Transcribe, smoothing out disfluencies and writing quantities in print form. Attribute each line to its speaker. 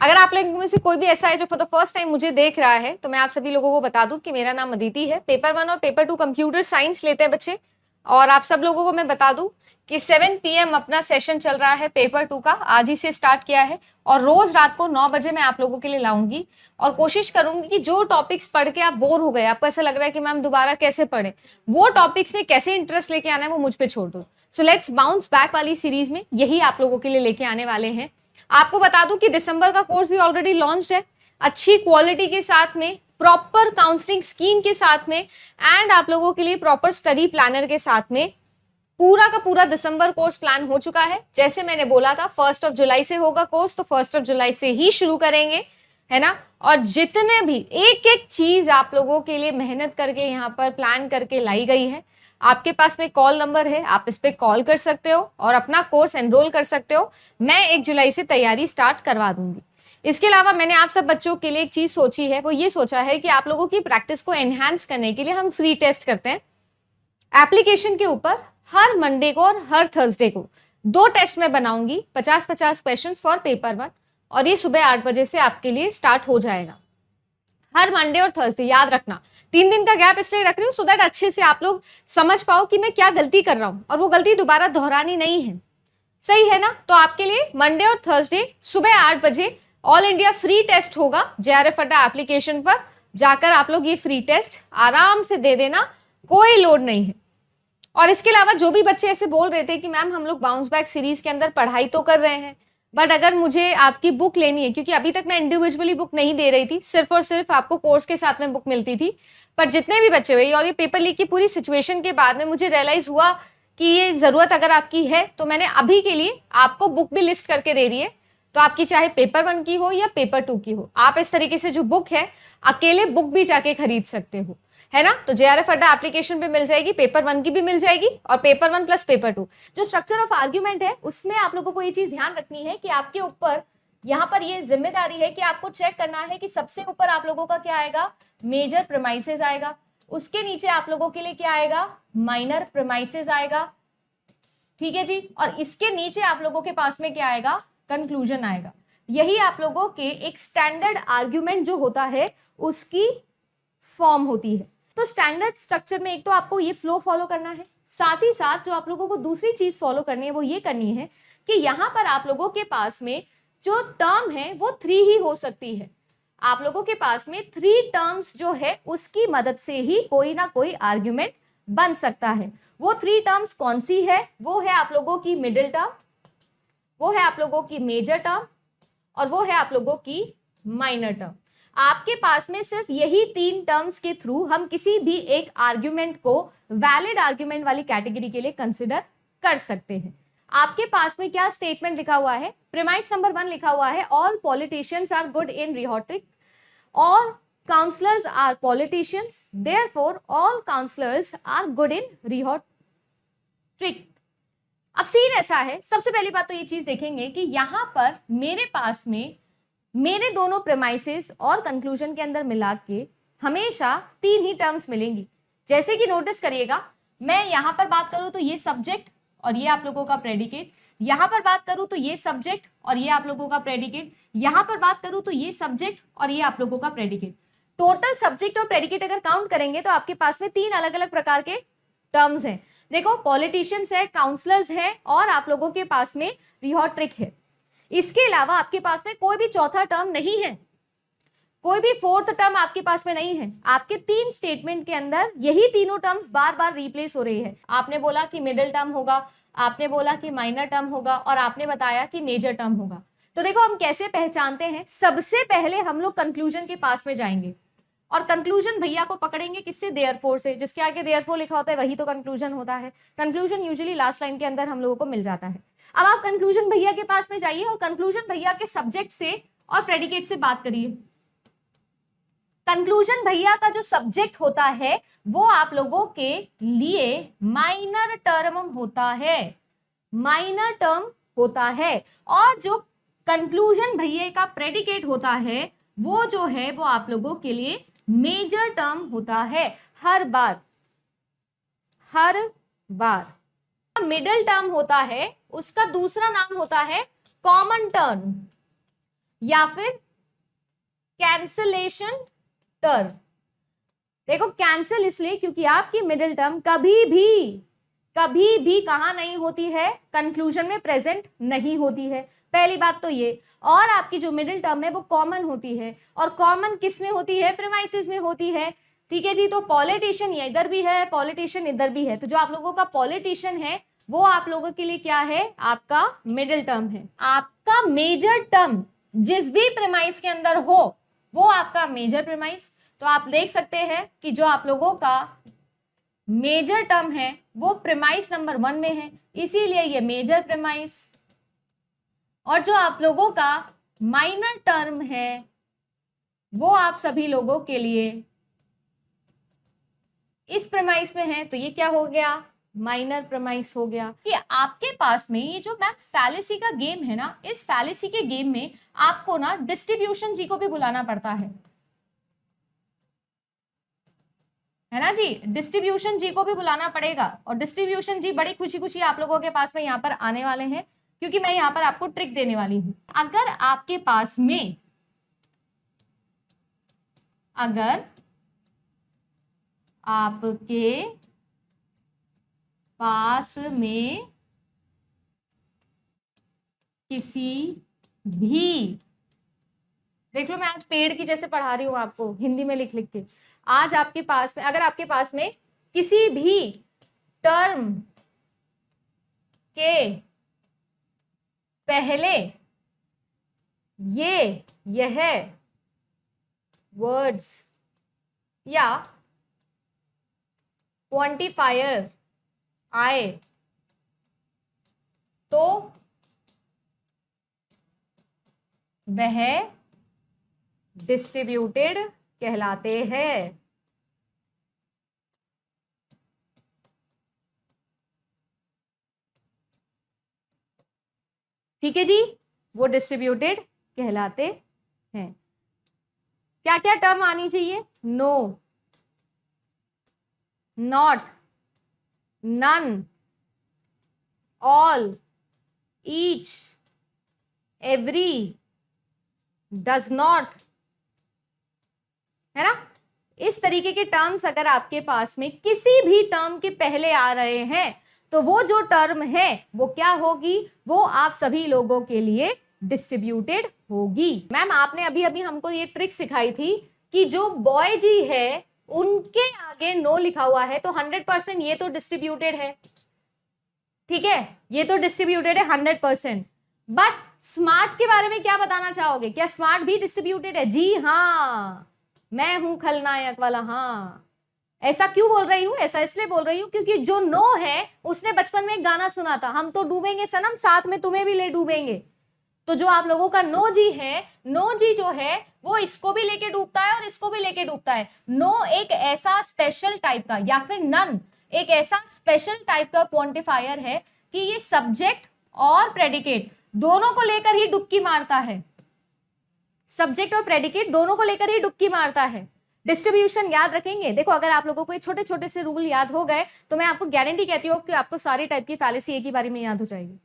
Speaker 1: अगर आप लोगों में से कोई भी ऐसा है जो फॉर द फर्स्ट टाइम मुझे देख रहा है, तो मैं आप सभी लोगों को बता दूं कि मेरा नाम अदिति है। पेपर 1 और पेपर 2 कंप्यूटर साइंस लेते हैं बच्चे। और आप सब लोगों को मैं बता दूं कि 7 PM अपना सेशन चल रहा है पेपर 2 का, आज ही से स्टार्ट किया है। और रोज रात को 9 बजे मैं आप लोगों के लिए लाऊंगी और कोशिश करूंगी कि जो टॉपिक्स पढ़ के आप बोर हो गए, आपको ऐसा लग रहा है कि मैम दोबारा कैसे पढ़े, वो टॉपिक्स में कैसे इंटरेस्ट लेके आना है वो मुझ पे छोड़ दो। सो लेट्स बाउंस बैक वाली सीरीज में यही आप लोगों के लिए लेके आने वाले हैं। आपको बता दूं कि दिसंबर का कोर्स भी ऑलरेडी लॉन्च्ड है, अच्छी क्वालिटी के साथ में, प्रॉपर काउंसलिंग स्कीम के साथ में एंड आप लोगों के लिए प्रॉपर स्टडी प्लानर के साथ में पूरा का पूरा दिसंबर कोर्स प्लान हो चुका है। जैसे मैंने बोला था 1 जुलाई से होगा कोर्स, तो 1 जुलाई से ही शुरू करेंगे, है ना। और जितने भी एक एक चीज आप लोगों के लिए मेहनत करके यहाँ पर प्लान करके लाई गई है, आपके पास में कॉल नंबर है, आप इस पे कॉल कर सकते हो और अपना कोर्स एनरोल कर सकते हो। मैं 1 जुलाई से तैयारी स्टार्ट करवा दूंगी। इसके अलावा मैंने आप सब बच्चों के लिए एक चीज सोची है, वो ये सोचा है कि आप लोगों की प्रैक्टिस को एनहांस करने के लिए हम फ्री टेस्ट करते हैं एप्लीकेशन के ऊपर। हर मंडे को और हर थर्सडे को 2 टेस्ट में बनाऊंगी, 50-50 क्वेश्चन फॉर पेपर 1, और ये सुबह 8 बजे से आपके लिए स्टार्ट हो जाएगा। हर मंडे और थर्सडे, याद रखना 3 दिन का गैप इसलिए रख रही हूँ सो दैट अच्छे से आप लोग समझ पाओ कि मैं क्या गलती कर रहा हूँ और वो गलती दोबारा दोहरानी नहीं है। सही है ना। तो आपके लिए मंडे और थर्सडे सुबह 8 बजे ऑल इंडिया फ्री टेस्ट होगा। JRF अड्डा एप्लीकेशन पर जाकर आप लोग ये फ्री टेस्ट आराम से दे देना, कोई लोड नहीं है। और इसके अलावा जो भी बच्चे ऐसे बोल रहे थे कि मैम हम लोग बाउंस बैक सीरीज के अंदर पढ़ाई तो कर रहे हैं, बट अगर मुझे आपकी बुक लेनी है, क्योंकि अभी तक मैं इंडिविजुअली बुक नहीं दे रही थी, सिर्फ और सिर्फ आपको कोर्स के साथ में बुक मिलती थी। पर जितने भी बच्चे हुए और ये पेपर लीक की पूरी सिचुएशन के बाद में मुझे रियलाइज हुआ कि ये जरूरत अगर आपकी है, तो मैंने अभी के लिए आपको बुक भी लिस्ट करके दे दी है। तो आपकी चाहे पेपर 1 की हो या पेपर 2 की हो, आप इस तरीके से जो बुक है अकेले बुक भी जाके खरीद सकते हो, है ना। तो JRF अड्डा एप्लीकेशन पे मिल जाएगी, पेपर 1 की भी मिल जाएगी और पेपर 1 प्लस पेपर 2। जो स्ट्रक्चर ऑफ आर्ग्यूमेंट है उसमें आप लोगों को ये चीज ध्यान रखनी है कि आपके ऊपर यहाँ पर ये जिम्मेदारी है कि आपको चेक करना है कि सबसे ऊपर आप लोगों का क्या आएगा, मेजर प्रेमाइसेस आएगा, उसके नीचे आप लोगों के लिए क्या आएगा, माइनर प्रेमाइसेस आएगा, ठीक है जी, और इसके नीचे आप लोगों के पास में क्या आएगा, कंक्लूजन आएगा। यही आप लोगों के एक स्टैंडर्ड आर्ग्यूमेंट जो होता है उसकी फॉर्म होती है। तो स्टैंडर्ड स्ट्रक्चर में एक तो आपको ये फ्लो फॉलो करना है, साथ ही साथ जो आप लोगों को दूसरी चीज फॉलो करनी है वो ये करनी है कि यहाँ पर आप लोगों के पास में जो टर्म है वो 3 ही हो सकती है। आप लोगों के पास में 3 टर्म्स जो है उसकी मदद से ही कोई ना कोई आर्ग्यूमेंट बन सकता है। वो 3 टर्म्स कौन सी है, वो है आप लोगों की मिडिल टर्म, वो है आप लोगों की मेजर टर्म और वो है आप लोगों की माइनर टर्म। आपके पास में सिर्फ यही 3 टर्म्स के थ्रू हम किसी भी एक आर्ग्यूमेंट को वैलिड आर्ग्यूमेंट वाली कैटेगरी के लिए कंसिडर कर सकते हैं। आपके पास में क्या स्टेटमेंट लिखा हुआ है, प्रीमाइस नंबर 1 लिखा हुआ है, all politicians are good in rhetoric, all counsellors are politicians, therefore all counsellors are good in rhetoric. अब सीन ऐसा है, सबसे पहली बात तो ये चीज देखेंगे कि यहां पर मेरे पास में मेरे दोनों प्रेमाइसेस और कंक्लूजन के अंदर मिला के हमेशा 3 ही टर्म्स मिलेंगी। जैसे कि नोटिस करिएगा, मैं यहां पर बात करूं तो ये सब्जेक्ट और ये आप लोगों का प्रेडिकेट, यहां पर बात करूं तो ये सब्जेक्ट और ये आप लोगों का प्रेडिकेट, यहां पर बात करूं तो ये सब्जेक्ट और ये आप लोगों का प्रेडिकेट। टोटल सब्जेक्ट और प्रेडिकेट अगर काउंट करेंगे तो आपके पास में 3 अलग अलग प्रकार के टर्म्स हैं। देखो, पॉलिटिशियंस है, काउंसलर्स है और आप लोगों के पास में रिहॉट्रिक है। इसके अलावा आपके पास में कोई भी चौथा टर्म नहीं है, कोई भी 4th टर्म आपके पास में नहीं है। आपके 3 स्टेटमेंट के अंदर यही तीनों टर्म्स बार बार रिप्लेस हो रही है। आपने बोला कि मिडिल टर्म होगा, आपने बोला कि माइनर टर्म होगा और आपने बताया कि मेजर टर्म होगा। तो देखो हम कैसे पहचानते हैं, सबसे पहले हम लोग कंक्लूजन के पास में जाएंगे और कंक्लूजन भैया को पकड़ेंगे किससे, देयरफॉर से। जिसके आगे देयरफॉर लिखा होता है वही तो कंक्लूजन होता है। कंक्लूजन यूजुअली लास्ट लाइन के अंदर हम लोगों को मिल जाता है। अब आप कंक्लूजन भैया के पास में जाइए और कंक्लूजन भैया के सब्जेक्ट से और प्रेडिकेट से बात करिए। कंक्लूजन भैया का जो सब्जेक्ट होता है वो आप लोगों के लिए माइनर टर्म होता है, माइनर टर्म होता है। और जो कंक्लूजन भैया का प्रेडिकेट होता है वो जो है वो आप लोगों के लिए मेजर टर्म होता है। हर बार मिडिल टर्म होता है, उसका दूसरा नाम होता है कॉमन टर्म। या फिर कैंसलेशन टर्म। देखो कैंसिल इसलिए क्योंकि आपकी मिडिल टर्म कभी भी कहां नहीं होती है, कंक्लूजन में प्रेजेंट नहीं होती है, पहली बात तो ये। और आपकी जो मिडिल टर्म है वो कॉमन होती है, और कॉमन किस में होती है, प्रीमाइसेस में होती है। ठीक है जी, तो पॉलिटिशियन इधर भी है, पॉलिटिशियन इधर भी है, तो जो आप लोगों का पॉलिटिशियन है वो आप लोगों के लिए क्या है, आपका मिडिल टर्म है। आपका मेजर टर्म जिस भी प्रीमाइस के अंदर हो वो आपका मेजर प्रीमाइस। तो आप देख सकते हैं कि जो आप लोगों का मेजर टर्म है वो प्रीमाइस नंबर 1 में है, इसीलिए ये मेजर प्रीमाइस। और जो आप लोगों का माइनर टर्म है वो आप सभी लोगों के लिए इस प्रीमाइस में है, तो ये क्या हो गया, माइनर प्रीमाइस हो गया। कि आपके पास में ये जो मैम फैलेसी का गेम है ना, इस फैलेसी के गेम में आपको ना डिस्ट्रीब्यूशन जी को भी बुलाना पड़ता है ना जी, डिस्ट्रीब्यूशन जी को भी बुलाना पड़ेगा। और डिस्ट्रीब्यूशन जी बड़ी खुशी खुशी आप लोगों के पास में यहाँ पर आने वाले हैं, क्योंकि मैं यहाँ पर आपको ट्रिक देने वाली हूं। अगर आपके पास में किसी भी, देख लो मैं आज पेड़ की जैसे पढ़ा रही हूं आपको हिंदी में लिख लिख के। आज आपके पास में, अगर आपके पास में किसी भी टर्म के पहले यह वर्ड्स या क्वांटिफायर आए तो वह डिस्ट्रीब्यूटेड कहलाते हैं। ठीक है जी, वो डिस्ट्रीब्यूटेड कहलाते हैं। क्या क्या टर्म आनी चाहिए, no, not, none, all, each, every, does not, है ना। इस तरीके के टर्म्स अगर आपके पास में किसी भी टर्म के पहले आ रहे हैं तो वो जो टर्म है वो क्या होगी, वो आप सभी लोगों के लिए डिस्ट्रीब्यूटेड होगी। मैम आपने अभी अभी हमको ये ट्रिक सिखाई थी कि जो बॉय जी है उनके आगे नो लिखा हुआ है तो 100% ये तो डिस्ट्रीब्यूटेड है, ठीक है, ये तो डिस्ट्रीब्यूटेड है 100%। बट स्मार्ट के बारे में क्या बताना चाहोगे, क्या स्मार्ट भी डिस्ट्रीब्यूटेड है? जी हाँ, मैं हूं खलनायक वाला। हाँ, ऐसा क्यों बोल रही हूं, ऐसा इसलिए बोल रही हूं क्योंकि जो नो है उसने बचपन में एक गाना सुना था, हम तो डूबेंगे सनम साथ में तुम्हें भी ले डूबेंगे। तो जो आप लोगों का नो जी है, नो जी जो है वो इसको भी लेके डूबता है और इसको भी लेके डूबता है। नो एक ऐसा स्पेशल टाइप का, या फिर नन एक ऐसा स्पेशल टाइप का क्वांटिफायर है कि ये सब्जेक्ट और प्रेडिकेट दोनों को लेकर ही डुबकी मारता है, सब्जेक्ट और प्रेडिकेट दोनों को लेकर ही डुबकी मारता है। डिस्ट्रीब्यूशन याद रखेंगे। देखो अगर आप लोगों को ये छोटे छोटे से रूल याद हो गए तो मैं आपको गारंटी कहती हूँ कि आपको सारी टाइप की फैलेसी एक ही बारी में याद हो जाएगी।